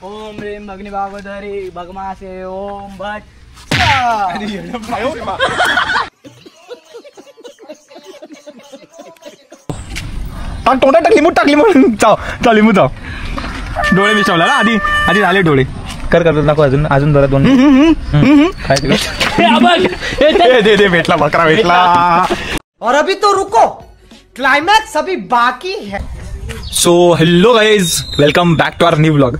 ओम ह्रीं अग्निभागवधरी भगमासे ओम भट तोंडात टाकली म्हणून चाव लिंबू चाव. डोळे मिसवला ना आधी आधी झाले डोळे. कर नको अजून जरा दोन. दे भेटला बकरा भेटला. और अभी तो रुको, क्लाइमैक्स अभी बाकी है. So hello guys, welcome back to our new vlog.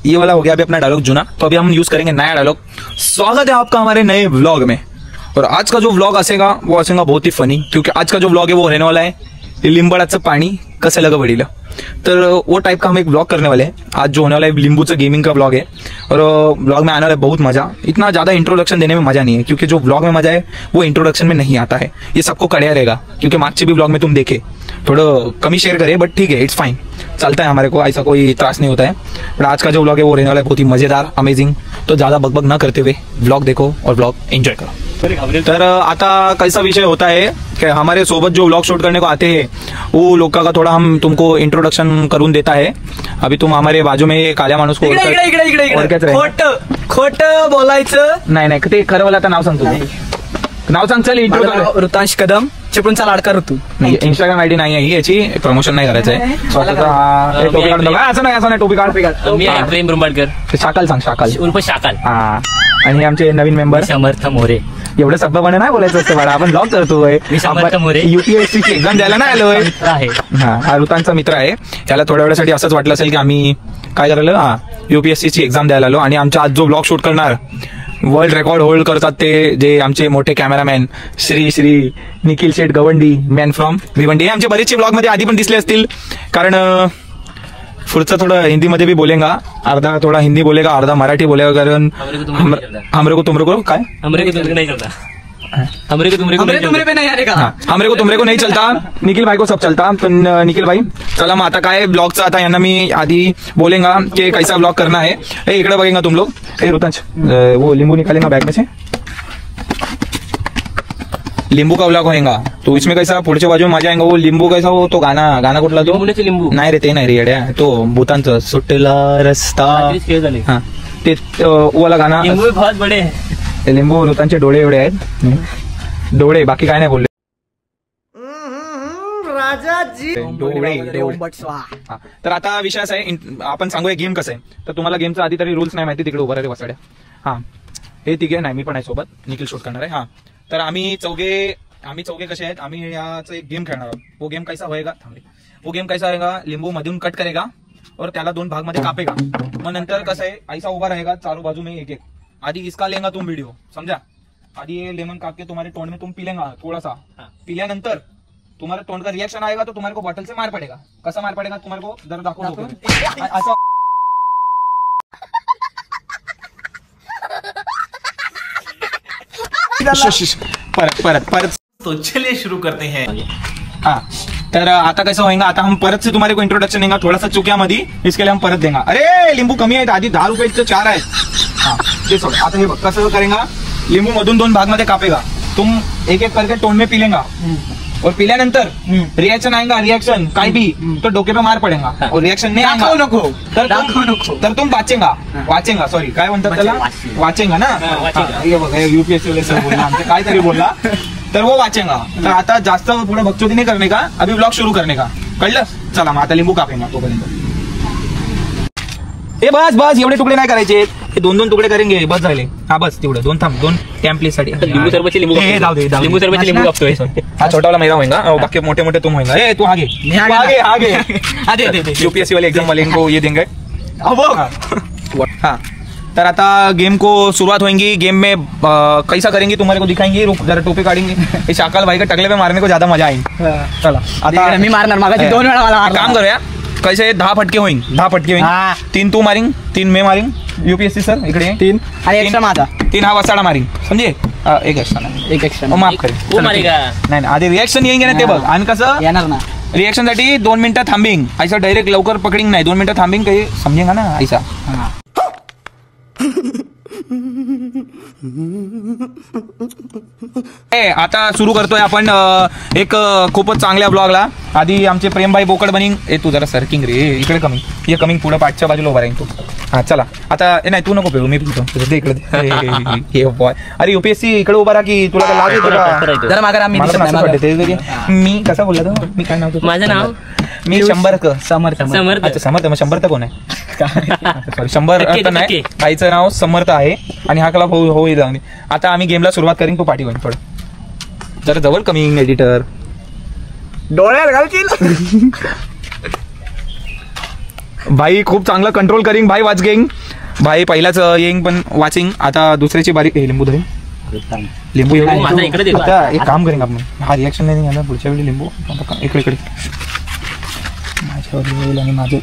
ये वाला हो गया अभी अपना डायलॉग जुना, तो अभी हम यूज करेंगे नया डायलॉग. स्वागत है आपका हमारे नए व्लॉग में. और आज का जो व्लॉग असेगा वो असेगा बहुत ही फनी, क्योंकि आज का जो व्लॉग है वो रहने वाला है लिंबड़ाचं पाणी कसं लगा बडीला. तर वो टाइप का हम एक व्लॉग करने वाले हैं. आज जो होने वाला है लिंबू गेमिंग का व्लॉग है. और व्लॉग में आने वाला है बहुत मजा. इतना ज्यादा इंट्रोडक्शन देने में मजा नहीं है, क्योंकि जो व्लॉग में मजा है वो इंट्रोडक्शन में नहीं आता है. ये सबको कड़िया रहेगा, क्योंकि मागचे भी व्लॉग में तुम देखे थोड़ा कमी शेयर करे, बट ठीक है, इट्स फाइन, चलता है, हमारे को ऐसा कोई त्रास नहीं होता है. बट आज का जो व्लॉग है वो रहने वाला है बहुत ही मजेदार, अमेजिंग. तो ज्यादा बकबक ना करते हुए व्लॉग देखो और व्लॉग एंजॉय करो. तर आता कैसा विषय होता है कि हमारे सोबत जो व्लॉग शूट करने को आते हैं वो लोग का थोड़ा हम तुमको इंट्रोडक्शन करून देता है. अभी तुम हमारे बाजू में काल्या माणूस को खोट बोलायचं नाही ते खरं बोला. आता नाव सांगतो, नाव सांग. चल इंट्रो. ऋतांश कदम, चिपळूणचा लाडका ऋतू. इंस्टाग्राम आयडी नाही आहे याची, प्रमोशन नाही करायचं आहे. टोपी काढून बघा. असं नाही टोपी काढ. प्रेम रुंबाडकर. शाकाल सांग. शाकाल उर्फ शाकाल. हा. आणि आमचे नवीन मेंबर समर्थ मोरे. एवढं सभ्यपणे नाही बोलायचं असतं बाळा, आपण ब्लॉग करतोय. UPSC ची एक्झाम द्यायला नाही आलोय. हा ऋतांचा मित्र आहे. त्याला थोड्या वेळासाठी असंच वाटलं असेल की आम्ही काय करायला. हा, UPSC ची एक्झाम द्यायला आलो. आणि आमचा आज जो ब्लॉग शूट करणार, वर्ल्ड रेकॉर्ड होल्ड करतात ते जे आमचे मोठे कॅमेरामॅन श्री निखिल शेठ गवंडी, मॅन फ्रॉम भिवंडी. हे आमचे बरेचसे ब्लॉग मध्ये आधी पण दिसले असतील, कारण पुढचं थोडं हिंदी मध्ये भी बोलेगा, अर्धा थोड़ा हिंदी बोलेगा, अर्धा मराठी बोलेगा. कारण हमरे को तुमरे को काय हमरे को तुमरे नहीं चलता. हमरे को तुमरे पे नहीं आएगा. हमरे को तुमरे को नहीं चलता. निखिल भाई को सब चलता. पण निखिल भाई चला मग आता काय ब्लॉगचं, आता यांना मी आधी बोलेगा की कैसा ब्लॉग करना है. इकडे बघेगा तुम लोग. ऋतांश वो लिंबू निकालेगा बैग में से. लिंबू का व्लॉग होएगा तो इसमें कैसा पुढच्या बाजू में मजा आएगा. वो लिंबू कैसा हो तो गाना कुठला तो लिंबू नाही रे, ते नाही रे येड्या, तो भूतांचं सुटला रस्ता. हा ते वाला गाना. लिंबू बहुत बड़े हैं. लिंबू ऋतांचे डोळे एवढे आहेत, डोळे, बाकी काय नाही बोलले. राजाजी तर आता विषय असा आहे, आपण सांगूया गेम कसं आहे. तर तुम्हाला गेमचा आधी तरी रूल्स नाही माहिती. तिकडे उभा रे बसाड्या. हा, हे तिघे नाही, मी पण आहे सोबत, निखिल शूट करणार आहे. हा, तर आम्ही चौघे कसे आहेत, आम्ही याचा एक गेम खेळणार आहोत. वो गेम कैसा होएगा, वो गेम कैसा रहेगा, लिंबू मधून कट करेगा और त्याला दोन भाग मध्ये कापेगा. मग नंतर कसं आहे, ऐसा उभा रहेगा चारों बाजू में एक एक. आधी इसका लेगा तुम वीडियो, समझा. आधी ये लेमन काट के तुम्हारे टोंड में तुम पी लेगा थोड़ा सा. पिल्यानंतर तुम्हारे टोंड का रिएक्शन आएगा तो तुम्हारे को बॉटल से मार पड़ेगा. कसा मार पड़ेगा तुम्हारे को जरा दाखवतो. असं परत. तो चलिए शुरू करते हैं. हाँ, तर आता कसं होएगा, आता हम परत से तुम्हारे को इंट्रोडक्शन देंगे थोड़ा सा चुक्या मध्ये. इसके लिए हम परत देंगे. अरे लिंबू कमी आहेत, आधी 10 रुपये 4 आहेत. हाँ ते सोड. आता हे बघ कसं करेगा. लिंबू मधून दोन भाग मध्ये कापेगा. तुम एक एक करके टोन में पी लेगा. और पिल्यानंतर रिएक्शन आएगा, रिएक्शन काय भी तो डोके पे मार पड़ेगा. और रिएक्शन नहीं आएगा नको तर तुम वाचेगा. सॉरी काय म्हणतात त्याला, वाचेगा ना. हे बघ UPSC वाले सर बोलला, आमचे काहीतरी बोलला, तर वो वाचेगा. तर आता जास्त पुढे बकचोदी नहीं करने का, अभी ब्लॉग शुरू करने का, कळलं. चला मग आता लिंबू कापेगा तोपर्यंत. ए बस एवढे तुकडे नाही करायचे, हे 2-2 तुकडे करेंगे, बस झाले. हा बस तेवढं, 2 थांब, 2 टॅम्पलेट साठी. लिंबू सरबतचे लिंबू लिंबू सरबतचे लिंबू कापतोय. हा छोटा वाला मेरा होएगा, बाकी मोटे तुम होएगा. ए तू आगे दे. UPSC वाले एग्जाम वाले इनको ये देंगे. हाँ, तर आता गेम को शुरुआत होगी. गेम में कैसा करेंगे तुम्हारे को दिखाएंगे. रुक जरा टोपी काटेंगे. ये शाकाल भाई का टकले पे मारने को ज्यादा मजा आएगी. चला आता मी मारणार. मागाशी 2 वेळा मला काम करूया. कैसे 10 फटके होईल. 3 तू मारिंग, 3 मैं मारिंग. UPSC सर इकडे 3 आणि एक्स्ट्रा माझा 3 हा वसाडा मारिंग, समजे. एक एक्स्ट्रा माफ करे. नाही आधी रिएक्शन येईंगे ना ते बघ. आणि कसं येणार ना, रिएक्शन साठी 2 मिनिटं थांबिंग. ऐसा डायरेक्ट लवकर पकडिंग नाही, 2 मिनिटं थांबिंग, काही समजेगा ना ऐसा. आता सुरू करतोय आपण एक खूपच चांगल्या ब्लॉगला. आधी आमचे प्रेमभाई बोकड बनिंग. तू जरा सर्किंग रे, इकडे कमिंग, ये कमिंग पुढे पाठच्या बाजूला उभा राहील तू. हा चला आता नाही तू नको पिऊ मी पितो तुझं दे इकडे हे बॉय अरे युपीएससी इकडे उभा राहा की तुला काय लाज येतो का जरा मागे राहा, मी मला दिसत पण नाही, असं मागे. वाटतं. ते मी कसा बोलला तो मी काय नाव तुझं? माझं नाव मी समर्थ. समर्थ. अच्छा समर्थ मग समर्थ कोण आहे सॉरी शंभर टक्के, अर्थ नाही टक्के. आईचं नाव समर्थ आहे आणि हा क्लब होईल आणि आता आम्ही गेमला सुरुवात करीन तू पाठी होईल थोडं जरा जवळ कमिंग एडिटर डोळ्यात घालशील. भाई खूप चांगलं कंट्रोल करीन भाई वाच गेईंग भाई पहिलाच येईन पण वाचिंग आता दुसऱ्याची बारी लिंबू धरे लिंबू लिंबू माझा इकडे दे. आता एक काम करेन आपण हा रिॲक्शन नाही आला पुढच्या वेळी लिंबू इकडे इकडे माझ्यावर येईल आणि माझं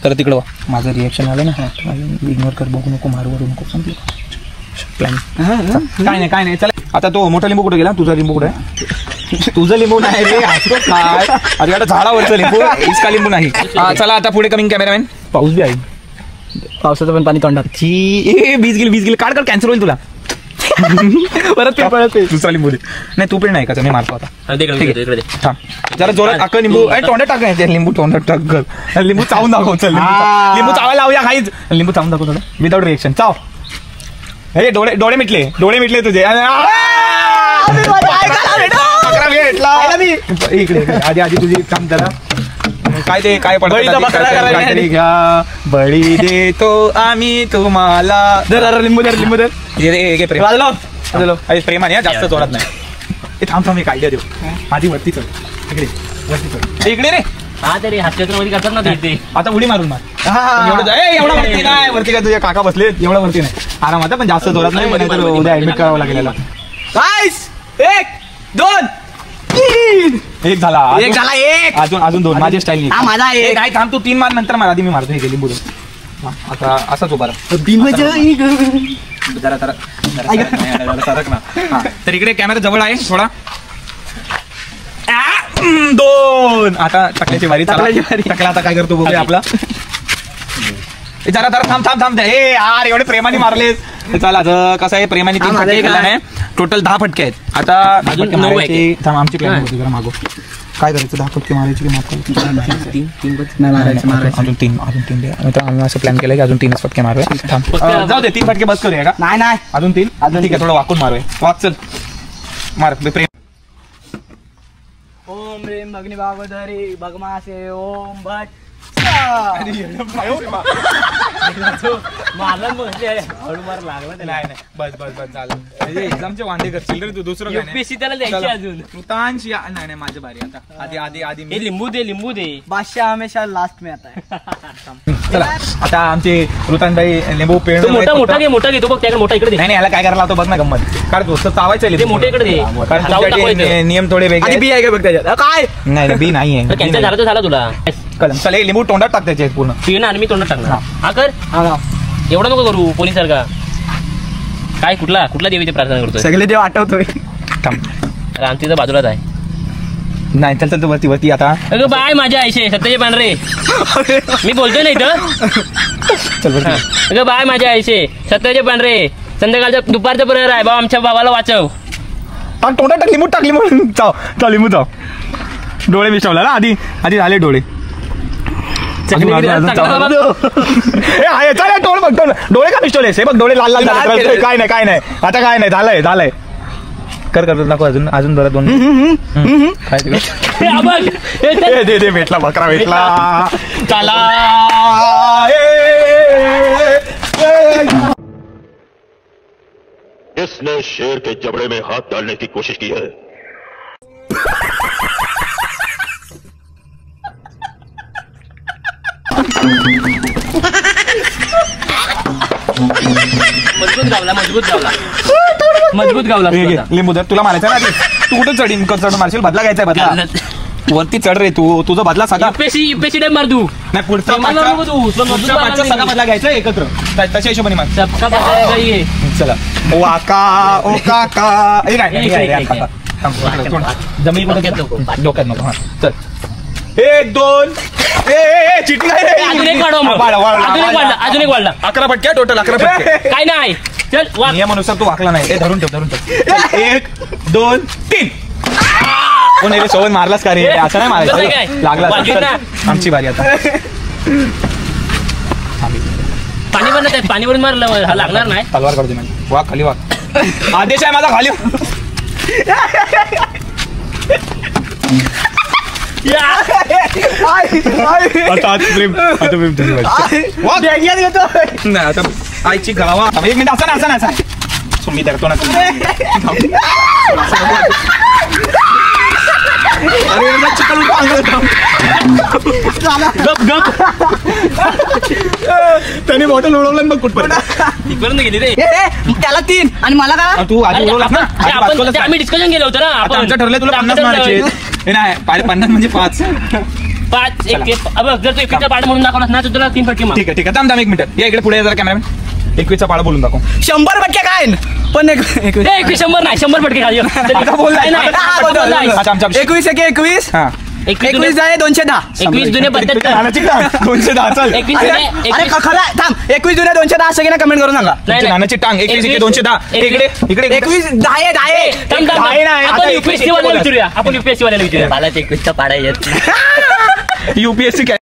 तर तिकडं वा माझं रिॲक्शन आलं ना इग्नोर कर बघू नको मारू नको संपलं प्लॅन काय नाही चला आता तो मोठा लिंबू कुठे गेला तुझा लिंबू कुठे आहे तुझं लिंबू नाही रे हसतो काय अरे आता झाडावरचं लिंबू इसका लिंबू नाही चला आता पुढे कमिंग कॅमेरामॅन पाऊस बी आहे पावसाचं पण पाणी तोंडात. वीज गेली काढ कॅन्सर होईल तुला परत दुसरा लिंबू दे नाही तू पण नाही का मी मारतो आता इकडे थांब जरा जोरात अख्खं लिंबू तोंडात टाक नाही लिंबू तोंडात टाक कर लिंबू चावून दाखव चल लिंबू चावायला लावूया काहीच लिंबू चावून दाखव थोडं विदाउट रिएक्शन चाव हे डोळे मिटले तुझे इकडे आधी तुझी काम करा काय ते काय पडतं घ्या बळी देतो आम्ही तुम्हाला लिंबू दर प्रेमाने जास्त जोरात नाही थांब एक आयडिया देऊ आधी वरती चढ इकडे रे हा तरी हातच्यामध्ये करतात ना ते आता उडी मारून मार एवढा वरती नाही वरती काय तुझ्या काका बसले एवढा वरती नाही आरामात पण जास्त जोरात नाही पण उद्या ऍडमिट करावं लागेल एक दोन तीन एक झाला अजून दोन माझ्या स्टाईल माझा एक काय थांब तू 3 मार नंतर मार आधी मी मारतो हे लिंबू आता असाच उभा जरा सरक ना तर इकडे कॅमेरा जवळ आहे थोडा 2 आता टाकल्याची वारी टाकला आता काय करतो बघूया आपला जरा थांब हे यार एवढे प्रेमाने मारलेस चला कसं आहे प्रेमाने 3 फटके केला नाही टोटल 10 फटके आहेत आता आमची प्लॅन होती जरा मागो काय करायचं 10 फटके मारायचे की अजून तीन आम्ही असं प्लॅन केलं की अजून 3 फटके मारूया थांब जाऊ दे 3 फटके बस करूया का नाही अजून 3 ठीक आहे थोडं वाकून मारूया वाक चल मार प्रेम ओम रेम भगनी बाबधरी भगमासे ओम भट बस झालं एक्झामचे वांदे करशील रे तू दुसरं युपीएससी त्याला द्यायची अजून कृतांश नाही माझी बारी आता आधी हे लिंबू दे बादशाह हमेशा लास्ट में आता है. चला आता आमचे ऋतांबाई लिंबू पेण मोठा घे तो बघ त्याकडे मोठा इकडे दे नाही याला काय करायला लावतो बघ ना गंमत कारण तो चावायचं ते मोठे इकडे दे कारण तुमच्याकडे नियम थोडे वेगळे बी आहे का बघ त्याच्यात काय नाही बी नाहीये कॅन्सर झाला तर झाला तुला कलम चल हे लिंबू तोंडात टाक त्याचे पूर्ण पिऊन आणि मी तोंडात टाकणार हा कर एवढा नको करू पोलीस सारखा काय कुठला देवीची प्रार्थना करतोय सगळे देव आठवतोय थांब आमची तर बाजूलाच आहे नाही चल वरती आता अगं बाय माझ्या आईशे सत्याचे पांढरे मी बोलतोय नाही तर चल अगं बाय माझ्या आईशे सत्याचे पांढरे संध्याकाळच्या दुपारचं प्रहर आहे बाबा आमच्या बाबाला वाचव टाक तोंडात टाकली म्हणून चाव लिंबू चाव डोळे मिशवला ना आधी झाले डोळे डोळे का मिस्टोलेस हे बघ डोळे लाल काय नाही आता काय नाही झालंय कर नको अजून जरा 2 दे भेटला बकरा भेटला चला इसने शेर के जबड़े में हाथ डालने की कोशिश की है. मजबूत गावला लिंबू दर तुला मारायचं ना तू कुठं चढ मारशील बदला घ्यायचा बदला वरती चढ रे तू तुझा बदला सगळा युपीएससी टाइम मार तू नाही पुढचा सगळा बदला घ्यायचा एकत्र तशा हिशोबाने मार चला ओ काका जमीन डोक्यात नको चल 1 2 चिटिंग अजून एक वाढला 11 फटके टोटल 11 फटके काय नाही चल नियमानुसार तू वाकला नाही धरून ठेव 1 2 3 कोण रे सोबत मारलास का रे असं नाही मारायचं लागला आमची बारी आता पाणी भरलं पाणी भरून मारलं लागणार नाही. तलवार काढते माझी. वाघ खाली वाघ. आदेश आहे माझा खाली. नाही आता आईची गावा. एक मिनिट असं नाही मी धरतो ना. त्याने बॉटल उडवलं मग कुठपर्यंत इकडून गेली रे. त्याला 3 आणि मला का तू आधी उडवलास ना. आम्ही डिस्कशन केलं होतं ना आपण. आमचं ठरलंय तुला 50 मारायचे. नाही 50 म्हणजे 5. 5 जर तू 21चा पाठ म्हणून दाखवलास ना तर तुला 3 फटके मार. ठीक आहे थांब 1 मिनिट. या इकडे पुढे जरा कॅमेरामॅन. 21चा पाडा बोलून दाखव. 100 फटके काय पण 21 100 नाही 100 फटके खाली. आता बोल नाही. अच्छा आमच्या 21 एके 21 हा 21 जाळे 210. 21 जुने 72. 210 चल. 21 अरे खरं थांब 21 जुने 210 असं की ना कमेंट करून सांगा. तुमच्या नानाची टांग 21 एके 210. इकडे 21 10 आपण UPSC वाल्याला विचारूया. आपण UPSC वाल्याला विचारूया. मला 21चा पाडा येत नाही. UPSC काय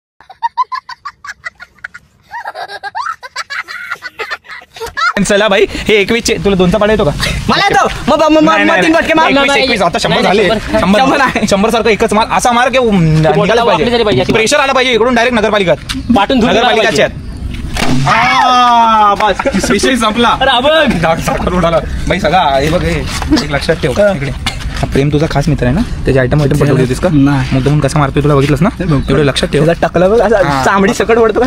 चला भाई हे 21 तुला 2चा पाडा येतो का? मला येतो मग 3 फटके मार. 21 आता 100 झाले. 100 सारखं एकच मार असा मार की निघायला पाहिजे. प्रेशर आला पाहिजे इकडून डायरेक्ट नगरपालिकात. पाठून नगरपालिकाच्या बस विषय संपला. भाई सगळा हे बघ हे एक लक्षात ठेव. इकडे प्रेम तुझा खास मित्र आहे ना. त्याचे आयटम पटवली होतीस का? मुद्दाम कसा मारतोय तुला बघितलंस ना. एवढं लक्षात ठेव. टाकलं बघ चांबडी सकट ओढतो का.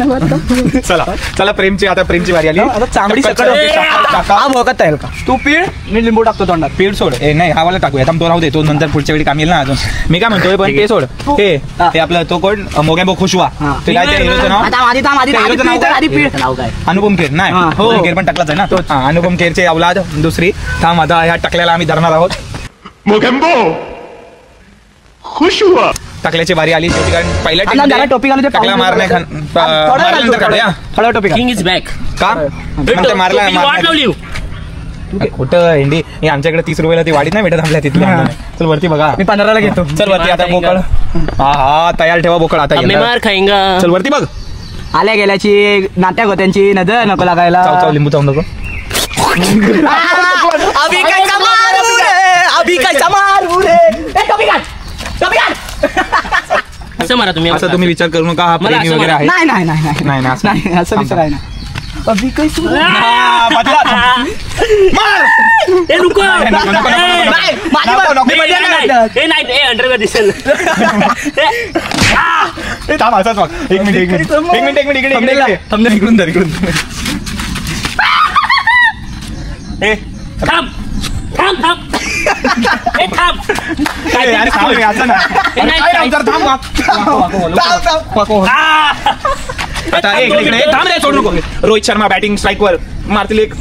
चला प्रेमची वारी आली. चांबडी सकट भोकत आहे का. तू पीळ मी लिंबू टाकतो तोंडात. पीठ सोड. नाही हा वाला टाकूया. तो राहू दे. तो नंतर पुढच्या वेळी काम येईल ना अजून. मी काय म्हणतोय पण ते सोड. हे आपलं तो कोण मोगॅम्बो खुशवा. ते काय हिरोचं नाव अनुपम खेर. नाही खेर पण टाकलाच आहे ना. अनुपम खेरचे अवलाद दुसरी. थांब आता ह्या टाकल्याला आम्ही धरणार आहोत. मोगेम्बो खुश हुआ. टाकल्याची बारी आली शेवटी. कारण पहिल्या टोपी घालून टाकला मारण्यानंतर काढूया. टोपी किंग इज बॅक. का मारला खोटं हिंदी. आमच्याकडे 30 रुपयाला ती वाढीत नाही भेटत आपल्या तिथली. चल वरती बघा. मी 15ला घेतो. चल वरती आता बोकळ. हा तयार ठेवा बोकळ आता. मार खाईंगा. चल वरती बघ. आल्या गेल्याची नाट्या गोत्यांची नजर नको लागायला. चाव लिंबू चावू नको. अभी कैसा मारू रे अभी कैसा मारू रे. टोपी घाल. असं मारा तुम्ही. असं तुम्ही विचार करू नका. हा प्रेमी वगैरे आहे. नाही असं विचार आहे ना. अभी कैसा अंडरवेअर दिसेल. थांब असाच बघ. एक मिनिट इकडून धर. थांब. आता इकडे थांब रे सोडू नको. रोहित शर्मा बॅटिंग स्ट्राईकवर मारतील एक.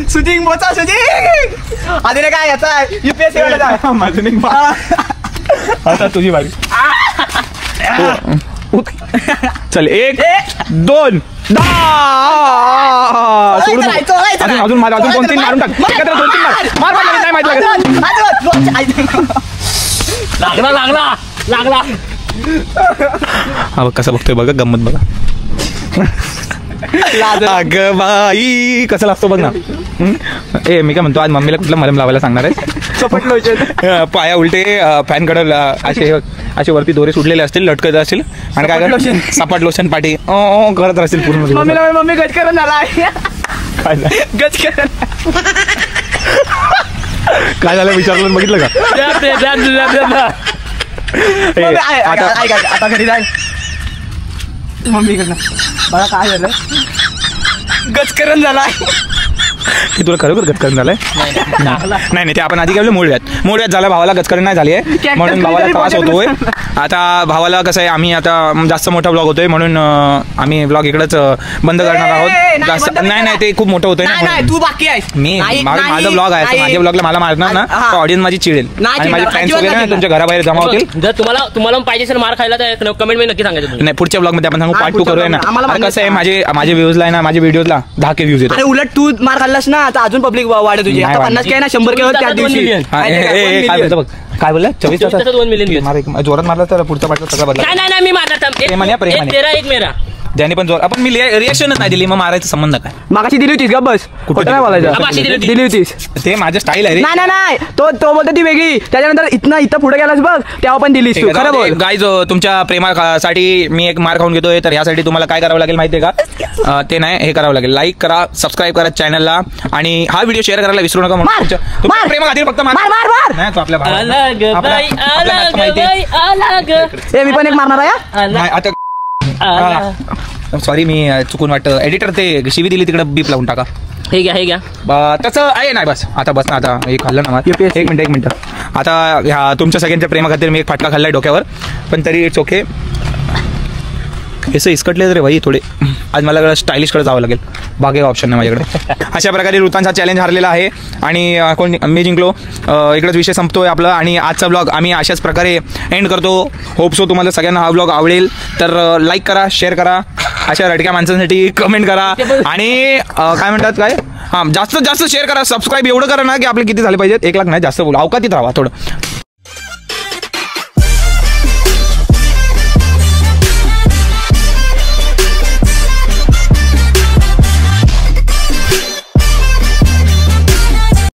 सुजिंग बोचा सुजिंग. आधी काय याचा UPSC माझं आता तुझी बारी. चल 1 2 अजून मार. अजून 2-3 मारून टाक. एकत्र 2-3 मार. नाही माहिती लागला. हा बघ कसं बघतोय बघा. गंमत बघा. अगं बाई कसं लागतो बघ ना. ए मी काय म्हणतो आज मम्मीला कुठलं मलम लावायला सांगणार आहे. पाया उलटे फॅन कडे असे वरती दोरे सुटलेले असतील लटकत असतील आणि काय कर सपाट लोशन पाठी करत असतील पूर्ण. मम्मी गजकरण झाला. काय झालं विचारलं बघितलं का. आता घरी जाईल मम्मीकडनं. मला काय झालं गजकरण झाला. हे तुला खरोखर गजकरण झालंय. नाही ते आपण आधी काय मूळव्याध झाला. भावाला गजकरण नाही झाली आहे म्हणून भावाला त्रास होतोय. आता भावाला कसं आहे आम्ही आता जास्त मोठा ब्लॉग होतोय म्हणून आम्ही ब्लॉग इकडेच बंद करणार आहोत. जास्त नाही ते खूप मोठं होतंय ना. तू बाकी आहे. मी माझा ब्लॉग आहे. माझ्या ब्लॉगला मला मारणार ना ऑडियन्स माझी चिडेल आणि माझे फ्रेंड्स वगैरे तुमच्या घराबाहेर जमा होतील. जर तुम्हाला पाहिजे सर मार खायला तर कमेंट मध्ये नक्की सांगायचं. नाही पुढच्या ब्लॉग मध्ये आपण सांगू पार्ट 2 करूया ना. कसं आहे माझे व्ह्यूजला ना माझ्या व्हिडिओला 10K व्ह्यूज येतात. उलट तू मार खाल्लास ना आता अजून पब्लिक वाढत तुझी. आता 50K ना 100K त्या दिवशी. काय बोलला 24 तासात 2 मिलियन व्ह्यूज. जोरात मारला तर पुढचा पाठचा सगळा बदला. नाही मी मारला था. एक तेरा एक मेरा. ज्याने पण जोर आपण मी रिएक्शनच नाही दिली, मग मारायचा संबंध काय? मागाशी दिली होतीस का बस कुठे कुठं नाही बोलायचं. मागाशी दिली होती. दिली होतीस. ते माझं स्टाईल आहे रे. नाही तो बोलतो ती वेगळी. त्याच्यानंतर इथं पुढे गेलास बघ तेव्हा पण दिलीस तू. खरं बोल. गाईज तुमच्या प्रेमासाठी मी एक मार खाऊन घेतोय, तर यासाठी तुम्हाला काय करावं लागेल माहितीये का? ते नाही, हे करावं लागेल, लाईक करा, सबस्क्राईब करा चॅनलला आणि हा व्हिडिओ शेअर करायला विसरू नका. मार. तुमच्या प्रेमाखातीर फक्त मार. नाही तो आपल्या भावाला. अलग बाई अलग बाई अलग. ए मी पण एक मारणार आहे. नाही आता सॉरी मी चुकून वाटतं. एडिटर ते शिवी दिली तिकडे बीप लावून टाका. हे घ्या तसं आहे नाही. बस ना आता हे खाल्लं ना. एक मिनिट आता ह्या तुमच्या सगळ्यांच्या प्रेमाखातीर मी एक फाटका खाल्लाय डोक्यावर, पण तरी इट्स ओके. हे इस्कटले रे भाई थोडे. आज मला स्टायलिशकडे जावं लागेल, बाकी ऑप्शन नाही माझ्याकडे. अशा प्रकारे ऋतांचा चॅलेंज हारलेला आहे आणि मी जिंकलो. इकडेच विषय संपतोय आपला आणि आजचा ब्लॉग आम्ही अशाच प्रकारे एंड करतो. होप सो तुम्हाला सगळ्यांना हा ब्लॉग आवडेल, तर लाईक करा, शेअर करा, अशा रटक्या माणसांसाठी कमेंट करा आणि काय म्हणतात काय जास्तीत जास्त शेअर करा, सबस्क्राईब एवढं करा ना की आपले किती झाले पाहिजेत. 1 लाख नाही, जास्त बोलू, अवकातीत राहा थोडं.